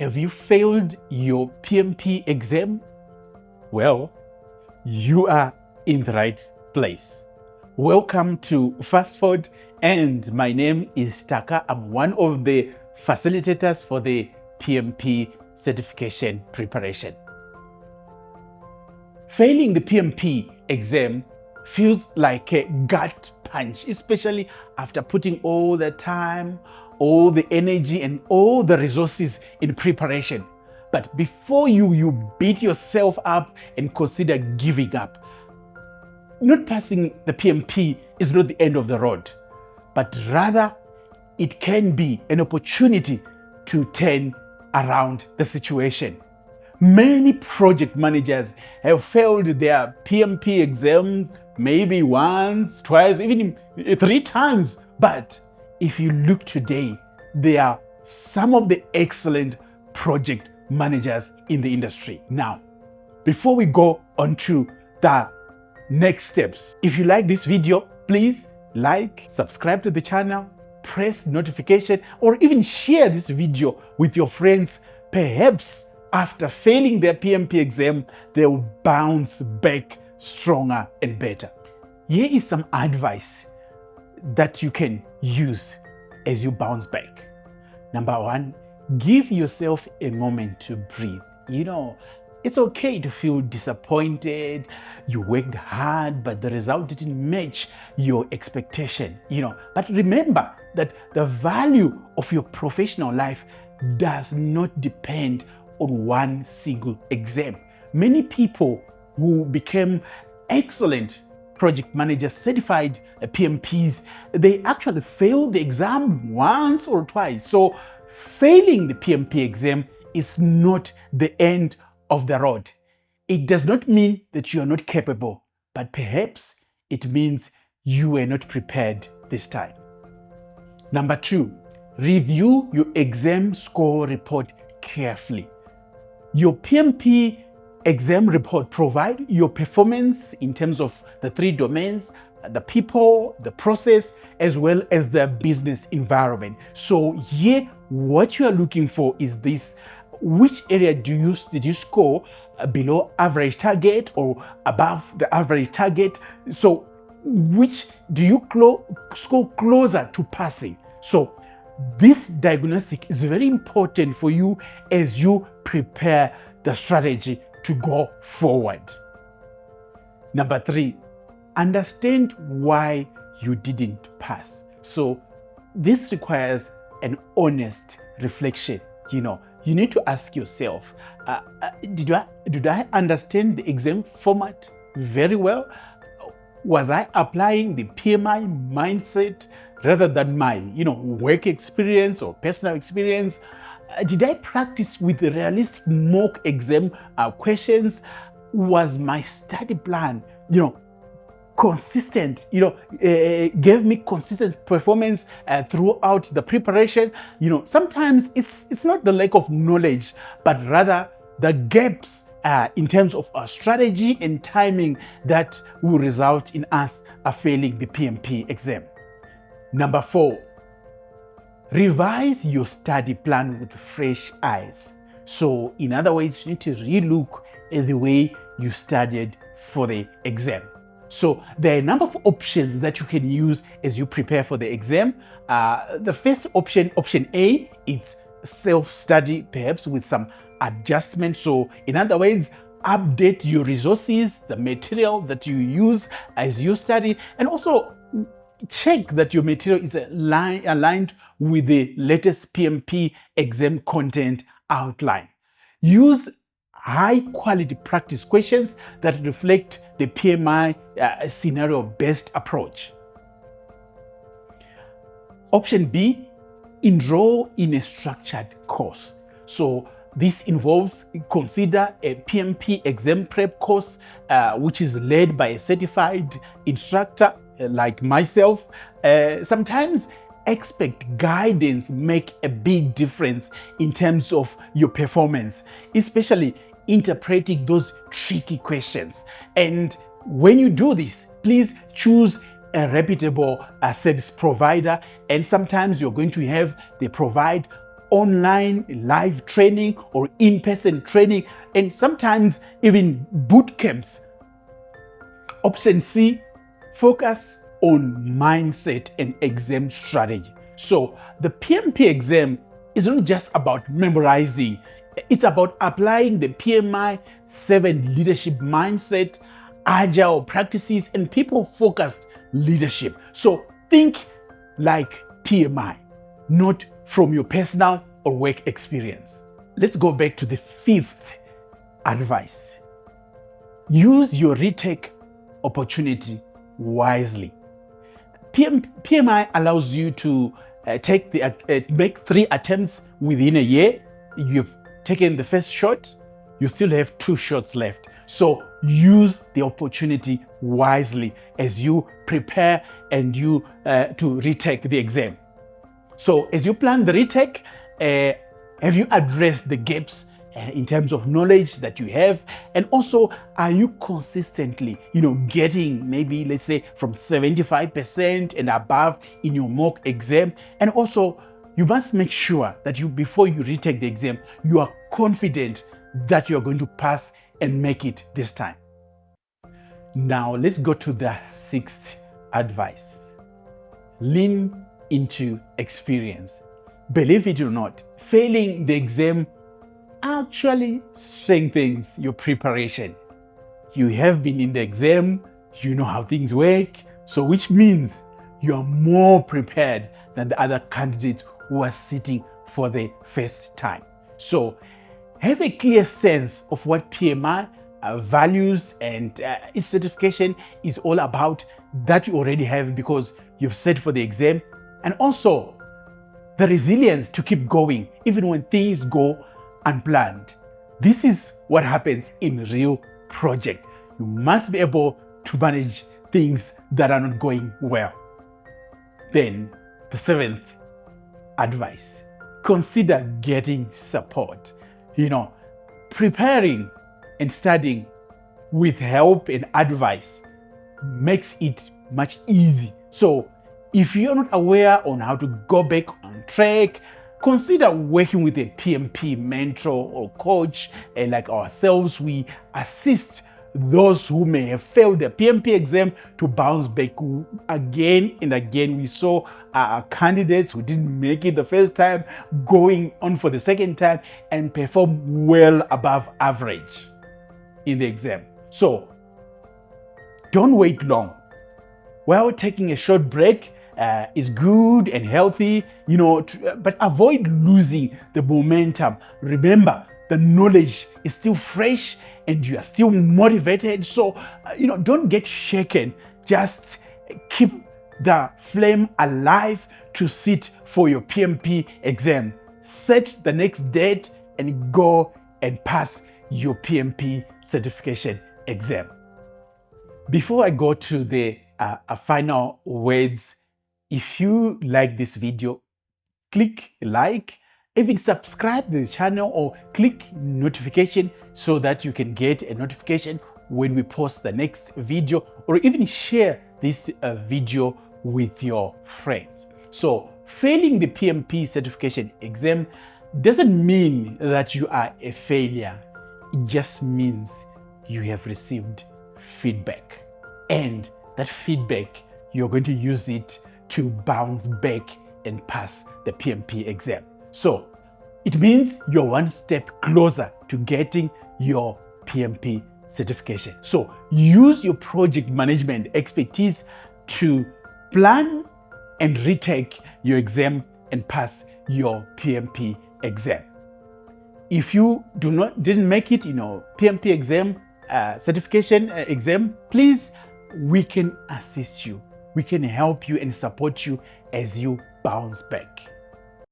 Have you failed your PMP exam? Well, you are in the right place. Welcome to Fast Forward, and my name is Taka. I'm one of the facilitators for the PMP certification preparation. Failing the PMP exam feels like a gut punch, especially after putting all the time, all the energy, and all the resources in preparation. But before you beat yourself up and consider giving up, not passing the PMP is not the end of the road, but rather it can be an opportunity to turn around the situation. Many project managers have failed their PMP exams maybe once, twice, even 3 times. But if you look today, there are some of the excellent project managers in the industry. Now, before we go on to the next steps, if you like this video, please like, subscribe to the channel, press notification, or even share this video with your friends. Perhaps after failing their PMP exam, they'll bounce back stronger and better. Here is some advice that you can use as you bounce back. Number 1, give yourself a moment to breathe. It's okay to feel disappointed. You worked hard, but the result didn't match your expectation. But remember that the value of your professional life does not depend on one single exam. Many people who became excellent project managers, certified PMPs, they actually failed the exam once or twice. So failing the PMP exam is not the end of the road. It does not mean that you are not capable, but perhaps it means you were not prepared this time. Number 2, review your exam score report carefully. Your PMP exam report provides your performance in terms of the 3 domains: the people, the process, as well as the business environment. So here, what you are looking for is this: which area did you score below average target or above the average target? So which do you score closer to passing? So this diagnostic is very important for you as you prepare the strategy to go forward. Number 3, understand why you didn't pass. So this requires an honest reflection. You need to ask yourself, did I understand the exam format very well? Was I applying the PMI mindset rather than my work experience or personal experience? Did I practice with the realistic mock exam questions? Was my study plan consistent, gave me consistent performance throughout the preparation? Sometimes it's not the lack of knowledge, but rather the gaps in terms of our strategy and timing that will result in us failing the PMP exam. Number 4, revise your study plan with fresh eyes. So in other words, you need to relook at the way you studied for the exam. So there are a number of options that you can use as you prepare for the exam. The first option, option A, is self-study, perhaps with some adjustment. So in other words, update your resources, the material that you use as you study, and also check that your material is aligned with the latest PMP exam content outline. Use high quality practice questions that reflect the PMI scenario-based approach. Option B, enroll in a structured course. So this involves consider a PMP exam prep course, which is led by a certified instructor like myself. Sometimes expert guidance make a big difference in terms of your performance, especially interpreting those tricky questions. And when you do this, please choose a reputable service provider, and sometimes you're going to have they provide online live training or in-person training, and sometimes even boot camps. Option C, focus on mindset and exam strategy. So the PMP exam is not just about memorizing, it's about applying the PMI 7 leadership mindset, agile practices, and people-focused leadership. So think like PMI, not from your personal or work experience. Let's go back to the fifth advice. Use your retake opportunity wisely. PMI allows you to make 3 attempts within a year. You've taken the first shot, you still have 2 shots left. So use the opportunity wisely as you prepare and you to retake the exam. So as you plan the retake, have you addressed the gaps in terms of knowledge that you have? And also, are you consistently, getting maybe, let's say, from 75% and above in your mock exam? And also, you must make sure that before you retake the exam, you are confident that you're going to pass and make it this time. Now, let's go to the 6th advice. Lean into experience. Believe it or not, failing the exam actually strengthens your preparation. You have been in the exam, you know how things work, so which means you are more prepared than the other candidates who are sitting for the first time. So have a clear sense of what PMI values and its certification is all about, that you already have because you've sat for the exam, and also the resilience to keep going even when things go unplanned. This is what happens in real project. You must be able to manage things that are not going well. Then the 7th advice, consider getting support. Preparing and studying with help and advice makes it much easier. So if you're not aware on how to go back on track, consider working with a PMP mentor or coach. And like ourselves, we assist those who may have failed the PMP exam to bounce back again and again. We saw candidates who didn't make it the first time going on for the second time and perform well above average in the exam. So don't wait long. While taking a short break is good and healthy, but avoid losing the momentum. Remember, the knowledge is still fresh and you are still motivated. So, don't get shaken. Just keep the flame alive to sit for your PMP exam. Set the next date and go and pass your PMP certification exam. Before I go to the final words, if you like this video, click like, even subscribe to the channel or click notification so that you can get a notification when we post the next video, or even share this video with your friends. So failing the PMP certification exam doesn't mean that you are a failure. It just means you have received feedback, and that feedback, you're going to use it to bounce back and pass the PMP exam. So it means you're one step closer to getting your PMP certification. So use your project management expertise to plan and retake your exam and pass your PMP exam. If you didn't make it, PMP exam, certification exam, please, we can assist you. We can help you and support you as you bounce back.